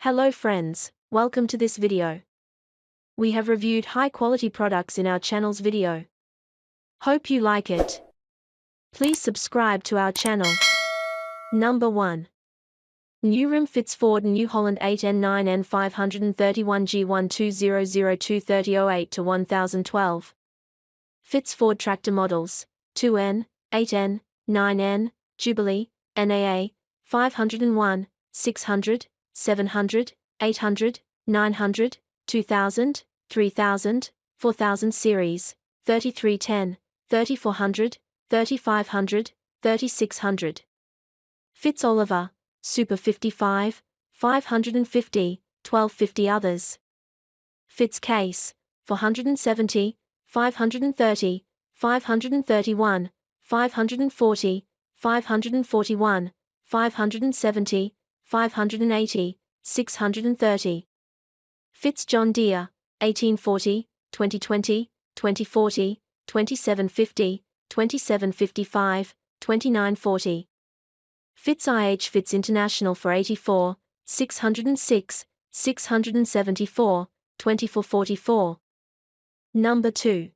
Hello friends, welcome to this video. We have reviewed high-quality products in our channel's video. Hope you like it. Please subscribe to our channel. Number 1. New Rim Fits Ford New Holland 8N9N 531 G120023008 to 1012. Fits Ford Tractor Models, 2N, 8N, 9N, Jubilee, NAA, 501, 600, 700, 800, 900, 2000, 3000, 4000 series, 3310, 3400, 3500, 3600. Fitz Oliver, Super 55, 550, 1250 others. Fitz Case, 470, 530, 531, 540, 541, 570, 580, 630. Fitz John Deere, 1840, 2020, 2040, 2750, 2755, 2940. Fitz IH Fitz International for 84, 606, 674, 2444. Number 2.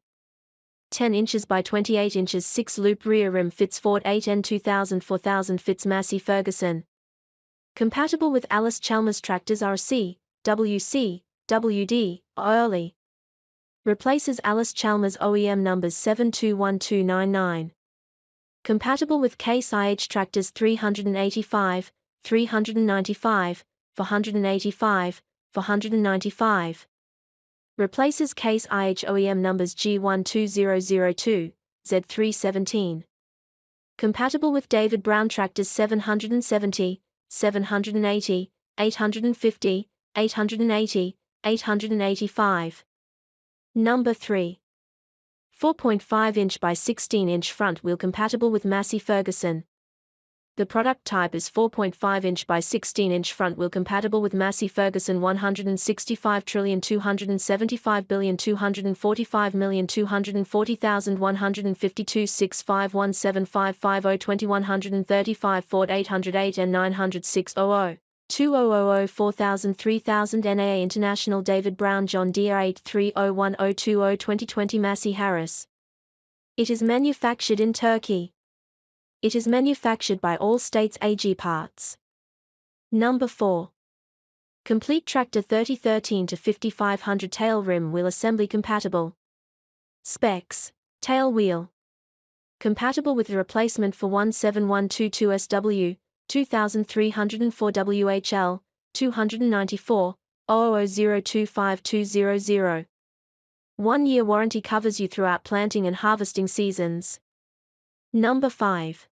10 inches by 28 inches 6-loop rear rim Fitz Ford 8N 2000 4000 Fitz Massey Ferguson. Compatible with Allis-Chalmers tractors RC, WC, WD, early. Replaces Allis-Chalmers OEM numbers 721299. Compatible with Case IH tractors 385, 395, 485, 495. Replaces Case IH OEM numbers G12002, Z317. Compatible with David Brown tractors 770, 780, 850, 880, 885. Number 3. 4.5 inch by 16 inch front wheel compatible with Massey Ferguson. The product type is 4.5 inch by 16 inch front wheel compatible with Massey Ferguson 165,275,245,240,152 6517550 Ford 808 and 900 600. 2000 4000 3000 NAA International David Brown John Deere 830120 2020 Massey Harris. It is manufactured in Turkey. It is manufactured by All States AG Parts. Number 4. Complete tractor 3013 to 5500 tail rim wheel assembly compatible. Specs: tail wheel. Compatible with the replacement for 17122 SW, 2304 WHL, 294, 000025200. 1-year warranty covers you throughout planting and harvesting seasons. Number 5.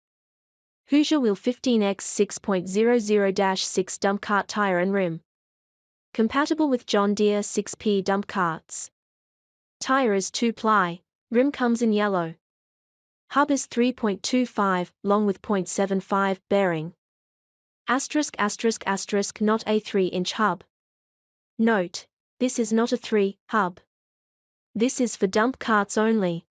Hoosier Wheel 15X 6.00-6 dump cart tire and rim. Compatible with John Deere 6P dump carts. Tire is 2-ply, rim comes in yellow. Hub is 3.25, long with 0.75, bearing. Asterisk not a 3-inch hub. Note: this is not a 3 hub. This is for dump carts only.